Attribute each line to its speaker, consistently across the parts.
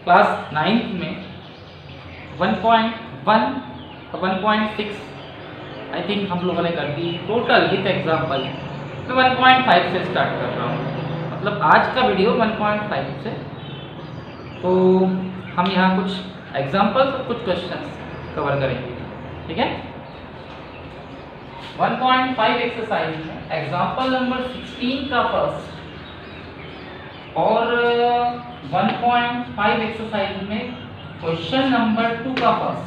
Speaker 1: Class 9th में 1.1 और 1.6 I think हम लोगों ने कर दी टोटल विथ एग्जाम्पल। मैं 1.5 से स्टार्ट कर रहा हूँ, मतलब आज का वीडियो 1.5 से। तो हम यहाँ कुछ एग्जाम्पल्स और कुछ क्वेश्चंस कवर करेंगे, ठीक है। 1.5 एक्सरसाइज में एग्जाम्पल नंबर 16 का फर्स्ट और 1.5 एक्सरसाइज में क्वेश्चन नंबर 2 का फर्स्ट,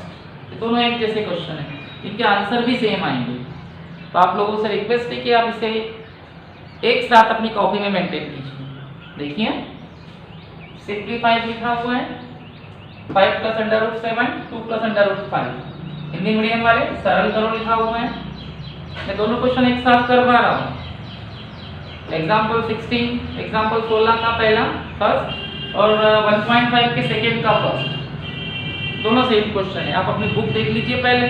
Speaker 1: दोनों एक जैसे क्वेश्चन है, इनके आंसर भी सेम आएंगे। तो आप लोगों से रिक्वेस्ट है कि आप इसे एक साथ अपनी कॉपी में मेंटेन कीजिए। देखिए सिंप्लीफाइड लिखा हुआ है 5 + √7 2 + √5। हिंदी मीडियम वाले सरल करो लिखा हुआ है। मैं दोनों क्वेश्चन एक साथ करवा रहा हूँ। एग्जाम्पल 16, एग्जाम्पल 16 का पहला फर्स्ट और 1.5 के सेकेंड का फर्स्ट, दोनों सेम क्वेश्चन है। आप अपनी बुक देख लीजिए, पहले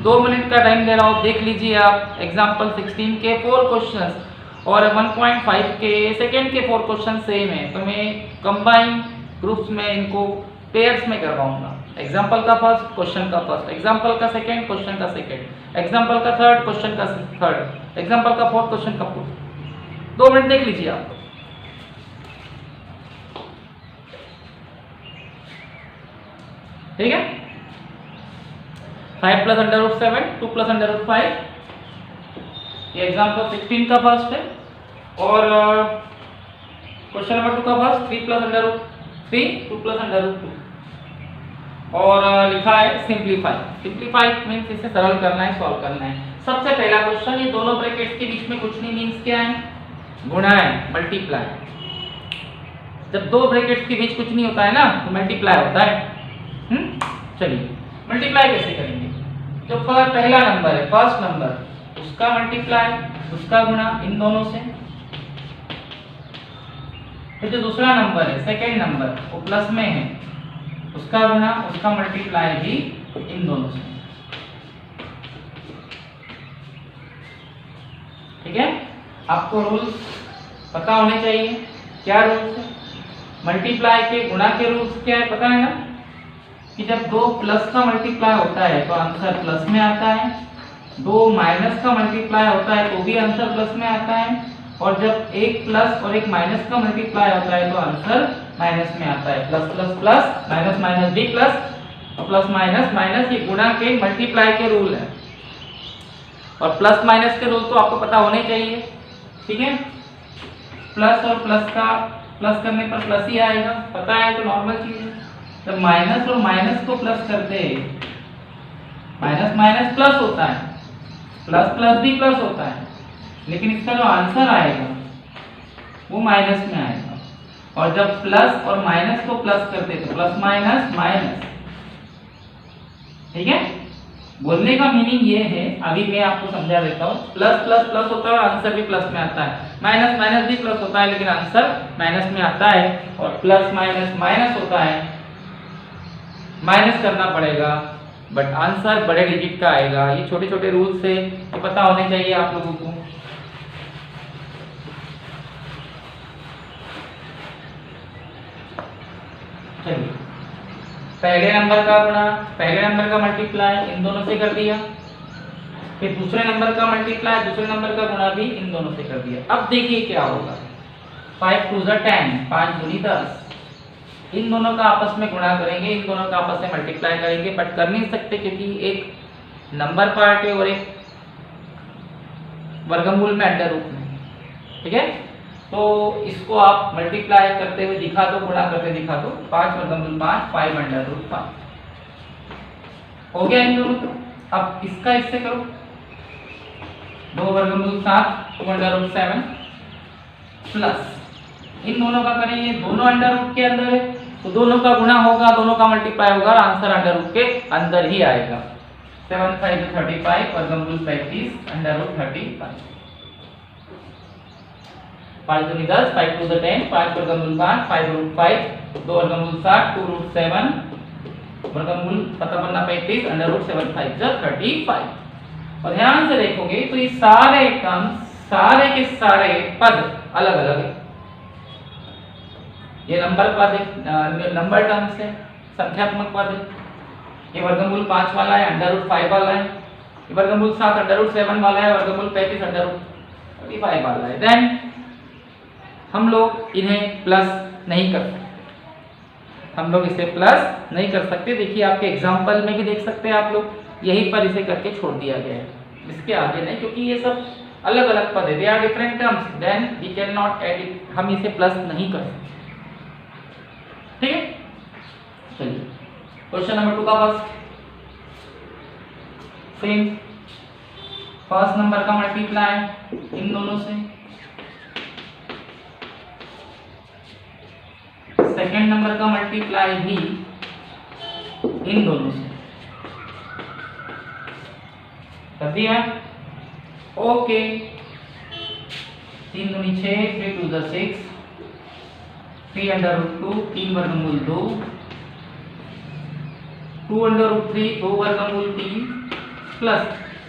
Speaker 1: 2 मिनट का टाइम दे रहा हूँ, देख लीजिए आप। एग्जाम्पल 16 के 4 क्वेश्चन और 1.5 के सेकेंड के 4 क्वेश्चन सेम है, तो मैं कंबाइन ग्रुप्स में इनको पेयर्स में करवाऊंगा। एग्जाम्पल का फर्स्ट, क्वेश्चन का फर्स्ट, एग्जाम्पल का सेकेंड, क्वेश्चन का सेकेंड, एग्जाम्पल का थर्ड, क्वेश्चन का थर्ड, एग्जाम्पल का फोर्थ, क्वेश्चन का फोर्थ। 2 मिनट देख लीजिए आप। ठीक है, 5 + √7 2 + √5, ये एग्जाम्पल 16 का फर्स्ट है। और क्वेश्चन नंबर 2 का फर्स्ट 3 + √3 2 + √2। और लिखा है सिंप्लीफाई। सिंप्लीफाई मीन्स इसे सरल करना है, सॉल्व करना है। सबसे पहला क्वेश्चन, ये दोनों ब्रैकेट्स के बीच में कुछ नहीं मीन्स क्या है, गुणा है, मल्टीप्लाई। जब 2 ब्रैकेट्स के बीच कुछ नहीं होता है ना तो मल्टीप्लाई होता है। चलिए मल्टीप्लाई कैसे करेंगे। जो पहला नंबर है, फर्स्ट नंबर, उसका मल्टीप्लाई, उसका गुणा इन दोनों से। फिर जो दूसरा नंबर है, सेकेंड नंबर, वो प्लस में है, उसका गुणा, उसका मल्टीप्लाई भी इन दोनों से। ठीक है, आपको रूल्स पता होने चाहिए। क्या रूल्स है? मल्टीप्लाई के गुणा के रूल्स क्या है, पता है ना, कि जब 2 प्लस का मल्टीप्लाई होता है तो आंसर प्लस में आता है, 2 माइनस का मल्टीप्लाई होता है तो भी आंसर प्लस में आता है, और जब एक प्लस और एक माइनस का मल्टीप्लाई होता है तो आंसर माइनस में आता है। Plus plus plus, minus minus भी प्लस, और प्लस माइनस माइनस, ये गुणा के मल्टीप्लाई के रूल है। और प्लस माइनस के रूल तो आपको पता होने चाहिए, ठीक है। प्लस और प्लस का प्लस करने पर प्लस ही आएगा, पता है, तो नॉर्मल चीज है। जब माइनस और माइनस को प्लस करते हैं, माइनस माइनस प्लस होता है, प्लस प्लस भी प्लस होता है, लेकिन इसका जो आंसर आएगा वो माइनस में आएगा। और जब प्लस और माइनस को प्लस करते हैं तो प्लस माइनस माइनस। ठीक है, बोलने का मीनिंग ये है, अभी मैं आपको समझा देता हूँ। प्लस प्लस प्लस होता है और आंसर भी प्लस में आता है, माइनस माइनस भी प्लस होता है लेकिन आंसर माइनस में आता है, और प्लस माइनस माइनस होता है, माइनस करना पड़ेगा बट आंसर बड़े डिजिट का आएगा। ये छोटे छोटे रूल्स है, ये पता होने चाहिए आप लोगों को। चलिए, पहले नंबर का गुणा, पहले नंबर का मल्टीप्लाई इन दोनों से कर दिया, फिर दूसरे नंबर का मल्टीप्लाई, दूसरे नंबर का गुणा भी इन दोनों से कर दिया। अब देखिए क्या होगा, 5 2 10, 5 दूनी 10, इन दोनों का आपस में गुणा करेंगे, इन दोनों का आपस में मल्टीप्लाई करेंगे, बट कर नहीं सकते क्योंकि एक नंबर पार्ट है और एक वर्गमूल में अंडर रूट में। ठीक है, तो इसको आप मल्टीप्लाई करते हुए दिखा दो, गुणा करते दिखा दो। 5 वर्गमूल 5, 5 अंडर रूट 5 हो गया इन दोनों का। अब इसका इससे करो, 2 वर्गमूल 7, 2 अंडर रूट 7 प्लस इन दोनों का करेंगे, दोनों अंडर रूट के अंदर है तो दोनों का गुणा होगा, दोनों का मल्टीप्लाई होगा और आंसर अंडर रूट के अंदर ही आएगा। 7 5 35, वर्गमूल 35 अंडर रूट 35। 5 दूनी 10, 5 2 10, 5 वर्गमूल 5, 5 रूट 5, 2 वर्गमूल 7, 2 रूट 7, वर्गमूल पता बनना 35 अंडर रूट 7 5 35। और ध्यान से देखोगे तो ये सारे टर्म्स, सारे के सारे पद अलग अलग है। ये नंबर पद है, नंबर टर्म्स है, संख्यात्मक पद है। ये वर्गमूल 5 वाला है, √5 वाला है। ये वर्गमूल 7 √7 वाला है, वर्गमूल 35 √35 वाला है। देन हम लोग इन्हें प्लस नहीं कर सकते, हम लोग इसे प्लस नहीं कर सकते। देखिए आपके एग्जाम्पल में भी देख सकते हैं आप लोग, यहीं पर इसे करके छोड़ दिया गया है, इसके आगे नहीं, क्योंकि ये सब अलग अलग पद है, they are different terms, then we can not add it, हम इसे प्लस नहीं कर सकते। ठीक है, चलिए क्वेश्चन नंबर 2 का फर्स्ट, सेम फर्स्ट नंबर का मल्टीप्लाई इन दोनों से, सेकेंड नंबर का मल्टीप्लाई भी इन दोनों से कर दिया। ओके, 3 दूनी 6, 3 2 द 6, 3√2, 3 वर्गमूल 2, 2√3, 2 वर्गमूल 3 प्लस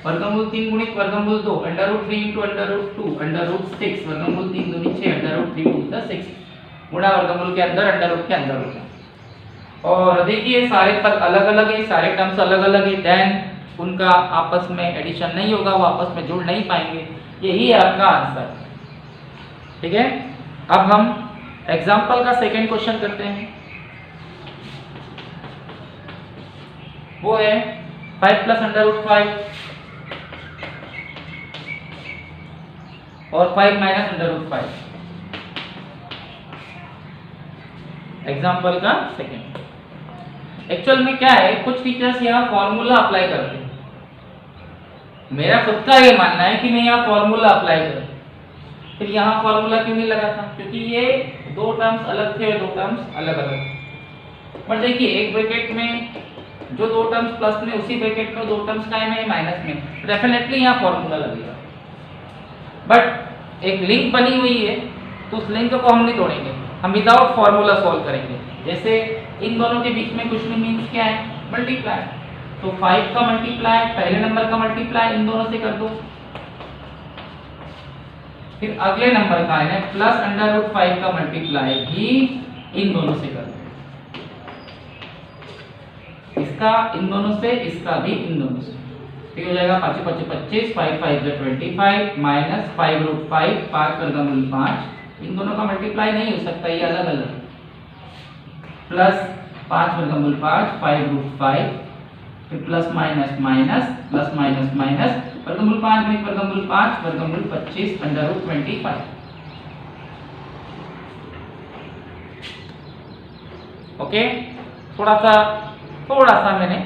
Speaker 1: वर्गमूल 3 गुणित वर्गमूल 2, √3 × √2, √6, वर्गमूल 3 दूनी 6, √3 2 द 6 गुणा वर्गमूल के अंदर √ के अंदर होगा। और देखिए सारे पद अलग अलग है, सारे टर्म्स अलग अलग है, देन उनका आपस में एडिशन नहीं होगा, वो आपस में जुड़ नहीं पाएंगे। यही है आपका आंसर। ठीक है, अब हम एग्जाम्पल का सेकेंड क्वेश्चन करते हैं। वो है 5 + √5 और 5 - √5। एग्जाम्पल का सेकेंड। एक्चुअल में क्या है, कुछ टीचर्स यहाँ फॉर्मूला अप्लाई करते हैं, मेरा खुद का ये मानना है कि मैं यहाँ फॉर्मूला अप्लाई करूँ। फिर यहाँ फॉर्मूला क्यों नहीं लगा था, क्योंकि ये दो टर्म्स अलग थे और दो टर्म्स अलग अलग। बट देखिए एक ब्रैकेट में जो दो टर्म्स प्लस में, उसी ब्रैकेट में दो टर्म्स काय में माइनस में, डेफिनेटली यहाँ फॉर्मूला लगेगा। बट एक लिंक बनी हुई है तो उस लिंक को हम नहीं तोड़ेंगे, हम विदाउट फॉर्मूला सॉल्व करेंगे। जैसे इन दोनों के बीच में कुछ नहीं, मीन्स क्या है, मल्टीप्लाई। तो 5 का मल्टीप्लाई, पहले नंबर का मल्टीप्लाई इन दोनों से कर दो, फिर अगले नंबर का है प्लस √5 का मल्टीप्लाई भी इन दोनों से कर दो, इसका इन दोनों से, इसका भी इन दोनों से। ठीक हो जाएगा, 5 × 5 = 25, 5 × 5 = 25 माइनस 5√5, 5 वर्गमूल 5। इन दोनों का मल्टीप्लाई नहीं हो सकता, ये अलग अलग, प्लस 5 वर्गमूल 5, 5√5, फिर plus minus minus, plus minus minus, वर्गमूल 5 गुणित वर्गमूल 5, वर्गमूल 25 √25। ओके, थोड़ा सा मैंने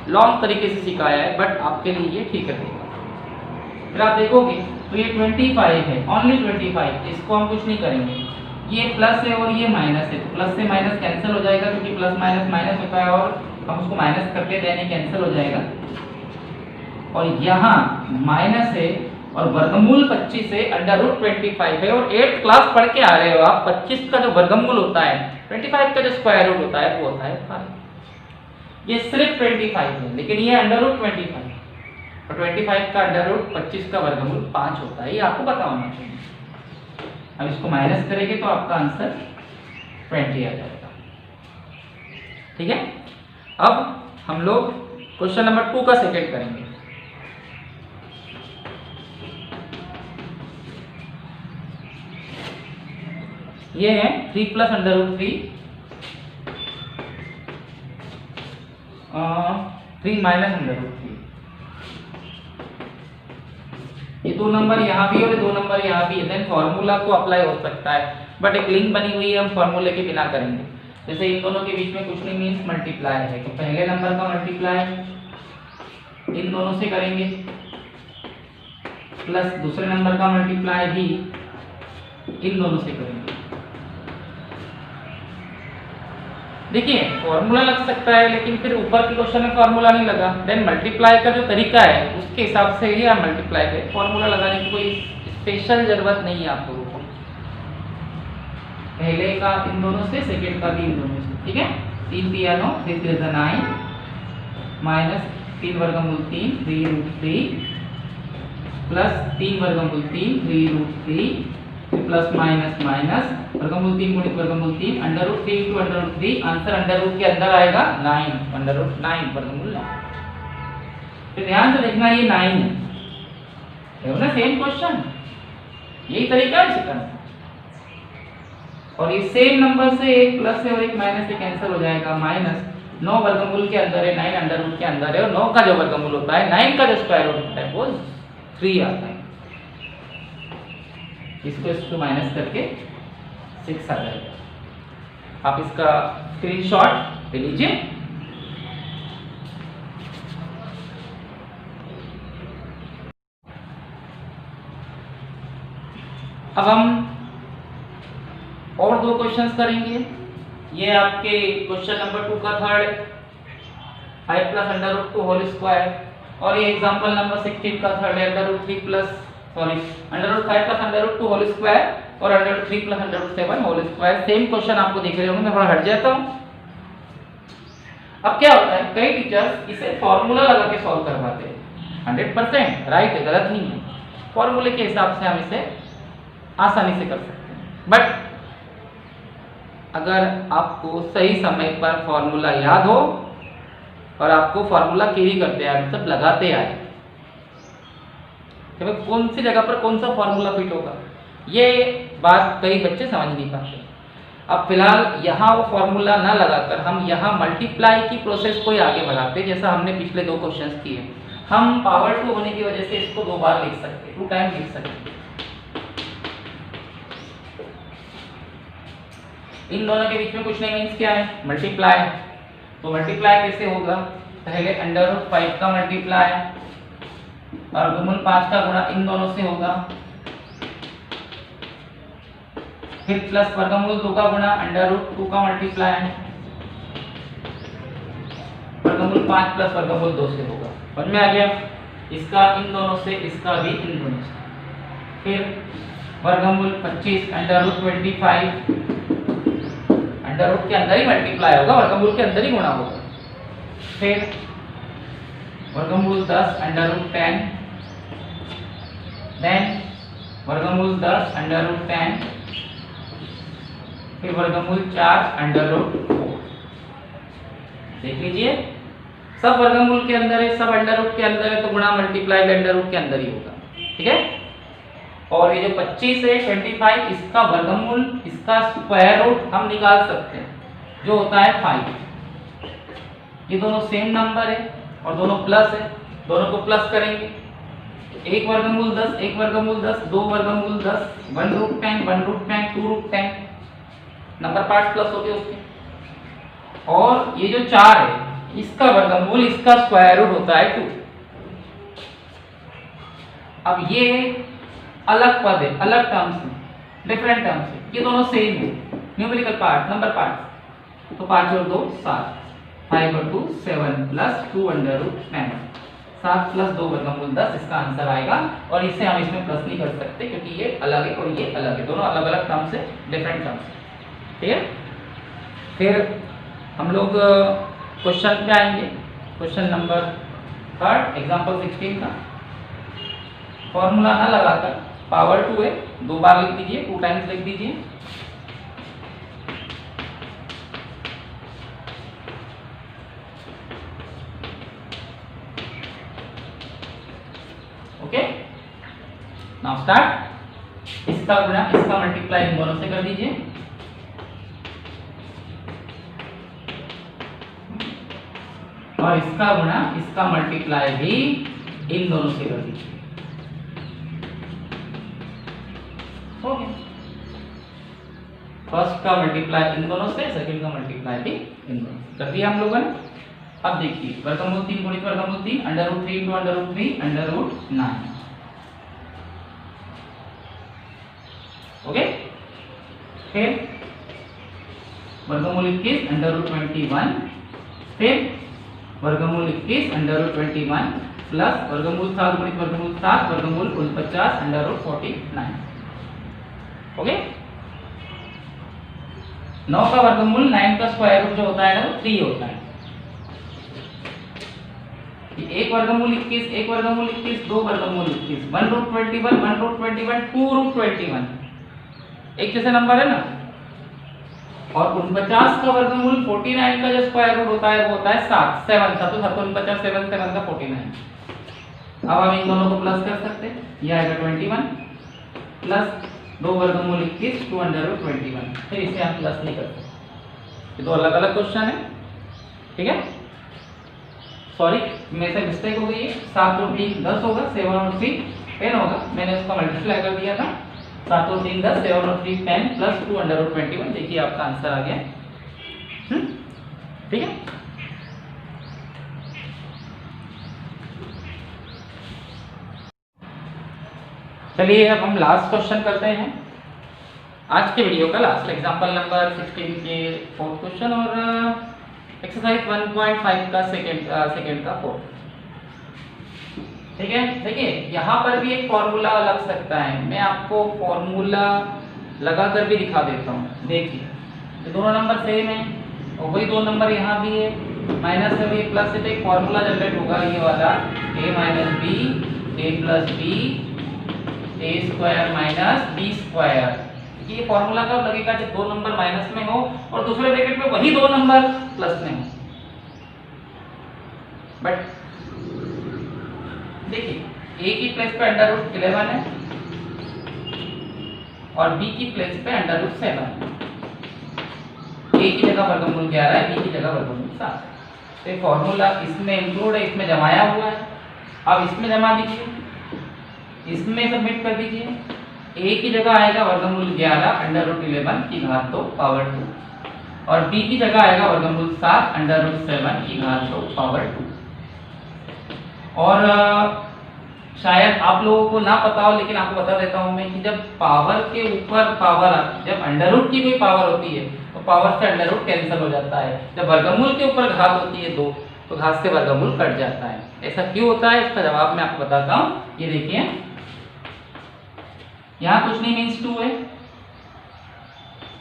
Speaker 1: लॉन्ग तरीके से सिखाया है, बट आपके लिए ये ठीक रहेगा। फिर आप देखोगे तो ये 25 है, ओनली 25, इसको हम कुछ नहीं करेंगे, ये प्लस है और ये माइनस है, तो प्लस से माइनस कैंसिल हो जाएगा, क्योंकि प्लस माइनस माइनस होता है और हम उसको माइनस करके देने कैंसिल हो जाएगा। और यहाँ माइनस है और वर्गमूल 25 है, √25 है, और 8th क्लास पढ़ के आ रहे हो आप, 25 का जो वर्गमूल होता है, 25 का जो स्क्वायर रूट होता है वो होता है 5। ये सिर्फ 25 है, लेकिन ये √25 है, और 25 का √25 का वर्गमूल 5 होता है, ये आपको पता होना चाहिए। अब इसको माइनस करेंगे तो आपका आंसर 20 आ जाएगा। ठीक है, अब हम लोग क्वेश्चन नंबर 2 का सेकेंड करेंगे। ये है 3 + √3, 3 - √3। ये दो नंबर यहाँ भी और दो नंबर यहाँ भी है, देन फॉर्मूला को अप्लाई हो सकता है, बट एक लिंक बनी हुई है, हम फॉर्मूले के बिना करेंगे। जैसे इन दोनों के बीच में कुछ नहीं, मीन्स मल्टीप्लाई है, तो पहले नंबर का मल्टीप्लाई इन दोनों से करेंगे, प्लस दूसरे नंबर का मल्टीप्लाई भी इन दोनों से करेंगे। देखिए फॉर्मूला लग सकता है, लेकिन फिर ऊपर के क्वेश्चन में फॉर्मूला नहीं लगा, देन मल्टीप्लाई का जो तरीका है उसके हिसाब से ही आप मल्टीप्लाई करें, फॉर्मूला लगाने की कोई स्पेशल जरूरत नहीं है आप लोगों को। पहले का इन दोनों से, सेकेंड का भी इन दोनों से। ठीक है, 3 × 9 = 9 माइनस 3 वर्गमूल 3 3√3 प्लस 3 वर्गमूल 3 3√3 प्लस माइनस माइनस वर्गमूल 3 गुणित वर्गमूल 3 under root 3 into under root 3 answer under root के अंदर आएगा 9 अंडर रूट 9 वर्गमूल 9। तो ध्यान से देखना ये 9 है ना सेम क्वेश्चन, यही तरीका है इसका। और ये सेम नंबर से एक प्लस है और एक माइनस से कैंसिल हो जाएगा। माइनस 9 वर्गमूल के अंदर है, 9 अंडर रूट के अंदर है और 9 का जो वर्गमूल होता है 9 का जो स्क्वायर रूट होता है वो 3 आता है। इसको माइनस करके 6 आ जाएगा। आप इसका स्क्रीनशॉट ले लीजिए। अब हम और 2 क्वेश्चंस करेंगे। ये आपके क्वेश्चन नंबर 2 का थर्ड है, 5 plus under root 2 whole square. और ये एग्जांपल नंबर 16 का थर्ड है, under root 3 plus under root 5 plus under root 2 whole square और under root 3 plus under root 7 whole square. Same question आपको दिख रहे होंगे, मैं थोड़ा हट जाता हूँ। अब क्या होता है, कई टीचर्स इसे फॉर्मूला लगा के सॉल्व करवाते हैं। 100% राइट है, गलत नहीं है। फॉर्मूले के हिसाब से हम इसे आसानी से कर सकते हैं। बट अगर आपको सही समय पर फॉर्मूला याद हो और आपको फॉर्मूला कैरी करते आए, मतलब लगाते आए कि भाई कौन सी जगह पर कौन सा फॉर्मूला फिट होगा, ये बात कई बच्चे समझ नहीं पाते। अब फिलहाल यहाँ वो फॉर्मूला ना लगाकर हम यहाँ मल्टीप्लाई की प्रोसेस को ही आगे बढ़ाते हैं, जैसा हमने पिछले 2 क्वेश्चंस किए। हम पावर 2 होने की वजह से इसको 2 बार लिख सकते हैं, 2 टाइम लिख सकते हैं। इन दोनों के बीच में कुछ नहीं, मीन्स क्या है, मल्टीप्लाई। तो मल्टीप्लाई कैसे होगा, पहले अंडर रूट 5 का मल्टीप्लाई और वर्गमूल 5 का गुणा इन दोनों से होगा, फिर प्लस वर्गमूल 2 का गुणा अंडर रूट 2 का मल्टीप्लाई, वर्गमूल 5 प्लस वर्गमूल 2 से होगा। समझ में आ गया, इसका इन दोनों से, इसका भी इन दोनों से। फिर वर्गमूल 25 अंडर रूट 25 अंडर रूट के अंदर ही मल्टीप्लाई होगा, वर्गमूल के अंदर ही गुणा होगा। फिर वर्गमूल 10 अंडर रूट 10, देन वर्गमूल 10 अंडर रूट 10, फिर वर्गमूल 4 अंडर रूट 4। देख लीजिए, सब वर्गमूल के अंदर है, सब अंडर रूट के अंदर है, तो गुणा मल्टीप्लाई भी अंडर रूट के अंदर ही होगा। ठीक है। और ये जो 25 है 25, इसका वर्गमूल, इसका स्क्वायर रूट हम निकाल सकते हैं, जो होता है 5। ये दोनों सेम नंबर है और दोनों प्लस है, दोनों को प्लस करेंगे। 1 वर्गमूल 10, 1 वर्गमूल 10, 2 वर्गमूल 10, 1 root 10, 1 root 10, 2 root 10, number parts plus हो गए उसके। और ये जो 4 है, इसका वर्गमूल, इसका स्क्वायर रूट होता है 2। अब ये अलग पद है, अलग टर्म्स है, डिफरेंट टर्म्स है, ये दोनों सेम है, न्यूमेरिकल पार्ट, नंबर पार्ट। तो 5 और 2 7, 5 और 2 7 प्लस 2 अंडर रूट 10, 7 प्लस 2 वर्गमूल 10, इसका आंसर आएगा। और इसे हम इसमें प्लस नहीं कर सकते क्योंकि ये अलग है और ये अलग है, दोनों अलग अलग टर्म्स है, डिफरेंट टर्म्स है। ठीक है। फिर हम लोग क्वेश्चन पे आएंगे, क्वेश्चन नंबर 3 एग्जाम्पल 16 का। फॉर्मूला ना लगाकर, पावर 2 है, 2 बार लिख दीजिए, 2 टाइम्स लिख दीजिए। Okay, now start. इसका गुणा, इसका मल्टीप्लाई इन दोनों से कर दीजिए। और इसका गुणा, इसका मल्टीप्लाई भी इन दोनों से कर दीजिए। हो गया, फर्स्ट का मल्टीप्लाई इन दोनों से, सेकंड का मल्टीप्लाई भी इन दोनों से कर दिया हम लोगों ने। अब देखिए, वर्गमूल 3 गुणित वर्गमूल 3, under root 3 into under root 3, under root 9। Okay. फिर वर्गमूल 21 अंडर रूट 21, फिर वर्गमूल 21 अंडर रूट 21 प्लस वर्गमूल 7 गुणित वर्गमूल 7, वर्गमूल 49 अंडर रूट 49। ओके। 9 का वर्गमूल 9 का स्क्वायर रूट जो होता है ना वो 3 होता है। 1 वर्गमूल 21, 1 वर्गमूल 21, 2 वर्गमूल 21, 1 रूट 21, 1 रूट 21, 2 रूट 21। एक जैसे नंबर है ना। और 49 का वर्गमूल 49 का जो स्क्वायर रूट होता है वो होता है 7, 7 7 तो 49 7 7 का 49। अब हम इन दोनों को प्लस कर सकते हैं, ये आएगा 21 प्लस 2 वर्गमूल 21 2 अंडर रूट 21। फिर इसे हम प्लस नहीं कर सकते, ये दो अलग अलग क्वेश्चन है, ठीक है। सॉरी मेरे से मिस्टेक हो गई है, 7 और 3 10 होगा, 7 और 3 10 होगा, मैंने उसका मल्टीप्लाई कर दिया था। 7 और 3 10, 7 और 3 10 प्लस 2 अंडर रूट 21। देखिए आपका आंसर आ गया, ठीक है। चलिए अब हम लास्ट क्वेश्चन करते हैं, आज के वीडियो का लास्ट एग्जांपल नंबर 16 के फोर्थ क्वेश्चन और एक्सरसाइज 1.5 का सेकंड का फोर्थ, ठीक है। देखिए यहाँ पर भी एक फॉर्मूला लग सकता है, मैं आपको फॉर्मूला लगाकर भी दिखा देता हूँ। देखिए ये दोनों नंबर सेम है और वही दो नंबर यहाँ भी है, माइनस से भी प्लस से, तो एक फॉर्मूला जनरेट होगा ये वाला a minus b a plus b a square minus b square. ये फॉर्मूला कब लगेगा, जब दो नंबर माइनस में हो और दूसरे ब्रैकेट में वही दो नंबर प्लस में हो। बट देखिए a की प्लेस पे अंडर रूट 11 है और b की प्लेस पे अंडर रूट 7 है। a की जगह वर्गमूल 11 है, b की जगह वर्गमूल 7 है। तो ये फॉर्मूला इसमें इंक्लूड है, इसमें जमाया हुआ है। अब इसमें जमा दीजिए, इसमें सबमिट कर दीजिए। a की जगह आएगा वर्गमूल 11 अंडर रूट 11 की घात 2 पावर 2 और b की जगह आएगा वर्गमूल 7 अंडर रूट 7 की घात 2 पावर 2। और शायद आप लोगों को ना पता हो, लेकिन आपको बता देता हूं मैं कि जब पावर के ऊपर पावर, जब अंडर रूट की कोई पावर होती है तो पावर से अंडर रूट कैंसिल हो जाता है। जब वर्गमूल के ऊपर घात होती है 2 तो घात से वर्गमूल कट जाता है। ऐसा क्यों होता है, इसका जवाब मैं आपको बताता हूँ। ये देखिए यहाँ कुछ नहीं मीन्स 2 है।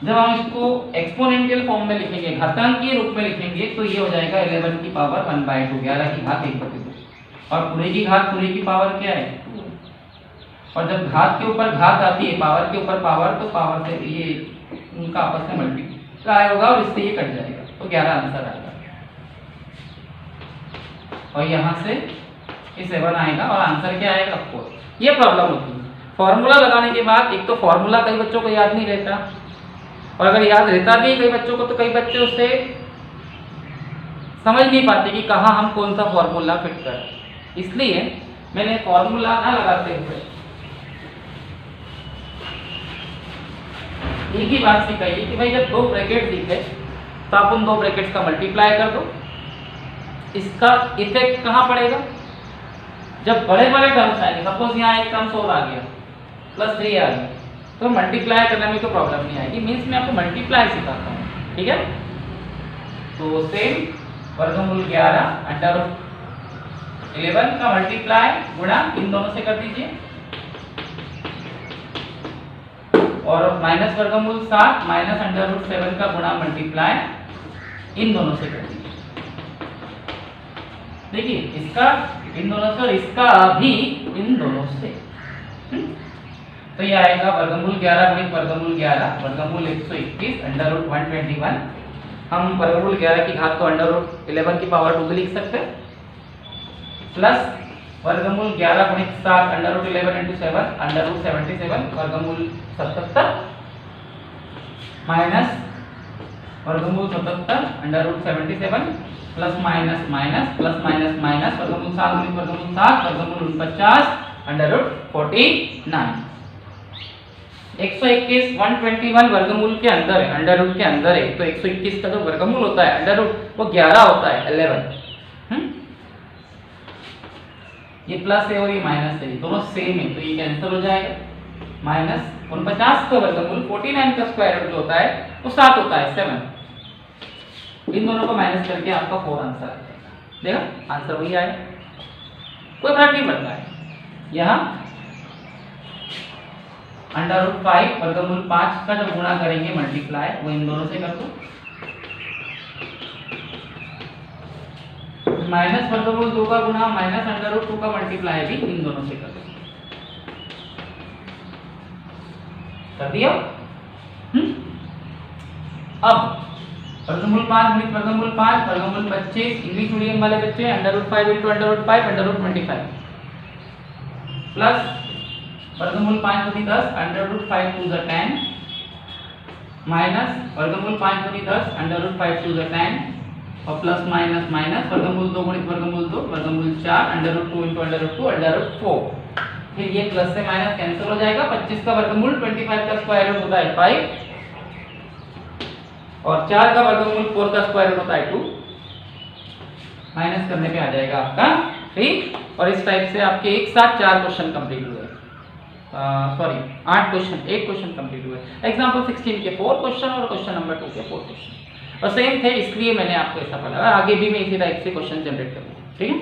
Speaker 1: जब हम इसको एक्सपोनेंशियल फॉर्म में लिखेंगे, घातांकीय रूप में लिखेंगे, तो ये हो जाएगा 11 की पावर 1/2, 11 की घात 1/2 और पूरे की घात, पूरे की पावर क्या है 2। और जब घात के ऊपर घात आती है, पावर के ऊपर पावर, तो पावर से ये उनका आपस में मल्टीप्लाई होगा और इससे ये कट जाएगा, तो 11 आंसर आएगा। और यहाँ से ये 7 आएगा और आंसर क्या आएगा 4। ये प्रॉब्लम होती है फॉर्मूला लगाने के बाद। एक तो फॉर्मूला कई बच्चों को याद नहीं रहता, और अगर याद रहता भी कई बच्चों को तो कई बच्चे उससे समझ नहीं पाते कि कहाँ हम कौन सा फॉर्मूला फिट करें। इसलिए मैंने फॉर्मूला ना लगाते हुए एक ही बात सिखाई कि भाई जब दो ब्रैकेट दिखे तो आप उन दो ब्रैकेट्स का मल्टीप्लाई कर दो। इसका इफेक्ट कहाँ पड़ेगा, जब बड़े बड़े टर्म्स आएंगे। सपोज यहाँ एक टर्म्स और आ गया +3 आ गया, तो मल्टीप्लाई करने में तो प्रॉब्लम नहीं आएगी। मीन्स मैं आपको मल्टीप्लाई सिखाता हूँ, ठीक है। तो सेम वर्गमूल 11 अंडर रूट 11 का मल्टीप्लाई गुणा इन दोनों से कर दीजिए और माइनस वर्गमूल 7 माइनस अंडर रूट 7 का गुणा मल्टीप्लाई इन दोनों से कर दीजिए। देखिए इसका इन दोनों से और इसका भी इन दोनों से, तो ये आएगा वर्गमूल 11 गुणित वर्गमूल 11 वर्गमूल 121 अंडर रूट 121। हम वर्गमूल 11 की घात को अंडर रूट 11 की पावर 2 भी लिख सकते हैं, प्लस वर्गमूल 11 गुणित 7 under root 11 into 7 under root 77 वर्गमूल 77 माइनस वर्गमूल 77 under root 77 plus minus minus plus minus minus वर्गमूल 7 गुणित वर्गमूल 7 वर्गमूल 49 अंडर रूट 49। 121 121 वर्गमूल के अंदर है, अंडर रूट के अंदर है, तो 121 का जो वर्गमूल होता है अंडर रूट वो 11 होता है 11। ये प्लस है और ये माइनस है, दोनों सेम है, तो ये कैंसिल हो जाएगा। माइनस 49 का वर्गमूल 49 का स्क्वायर रूट जो होता है वो 7 होता है 7। इन दोनों को माइनस करके आपका 4 आंसर आ जाएगा। देखा आंसर वही आया, कोई फर्क नहीं पड़ता है। यहाँ अंडर रूट 5 वर्गमूल 5 का जब गुणा करेंगे मल्टीप्लाई वो इन दोनों से कर दो, माइनस वर्गमूल 2 का गुणा माइनस अंडर रूट 2 का मल्टीप्लाई भी इन दोनों से कर दो। कर दिया। अब वर्गमूल 5 गुणित वर्गमूल 5 वर्गमूल 25 इंग्लिश मीडियम वाले बच्चे √5 × √5 √25 प्लस वर्गमूल 5 गुणित 10 √5 to the 10 माइनस वर्गमूल 5 गुणित 10 √5 to the 10 और प्लस माइनस माइनस वर्गमूल 2 गुणित वर्गमूल 2 वर्गमूल 4 √2 × √2 √4। फिर ये प्लस से माइनस कैंसिल हो जाएगा। 25 का वर्गमूल 25 का स्क्वायर रूट होता है 5 और 4 का वर्गमूल 4 का स्क्वायर रूट होता है 2। माइनस करने पे आ जाएगा आपका 3। और इस टाइप से आपके एक साथ 4 क्वेश्चन कंप्लीट हुए, सॉरी 8 क्वेश्चन, 1 क्वेश्चन कंप्लीट हुए। एग्जांपल 16 के 4 क्वेश्चन और क्वेश्चन नंबर 2 के 4 क्वेश्चन और सेम थे, इसलिए मैंने आपको ऐसा पढ़ाया। आगे भी मैं इसी टाइप से क्वेश्चन जनरेट करूँगा। ठीक है।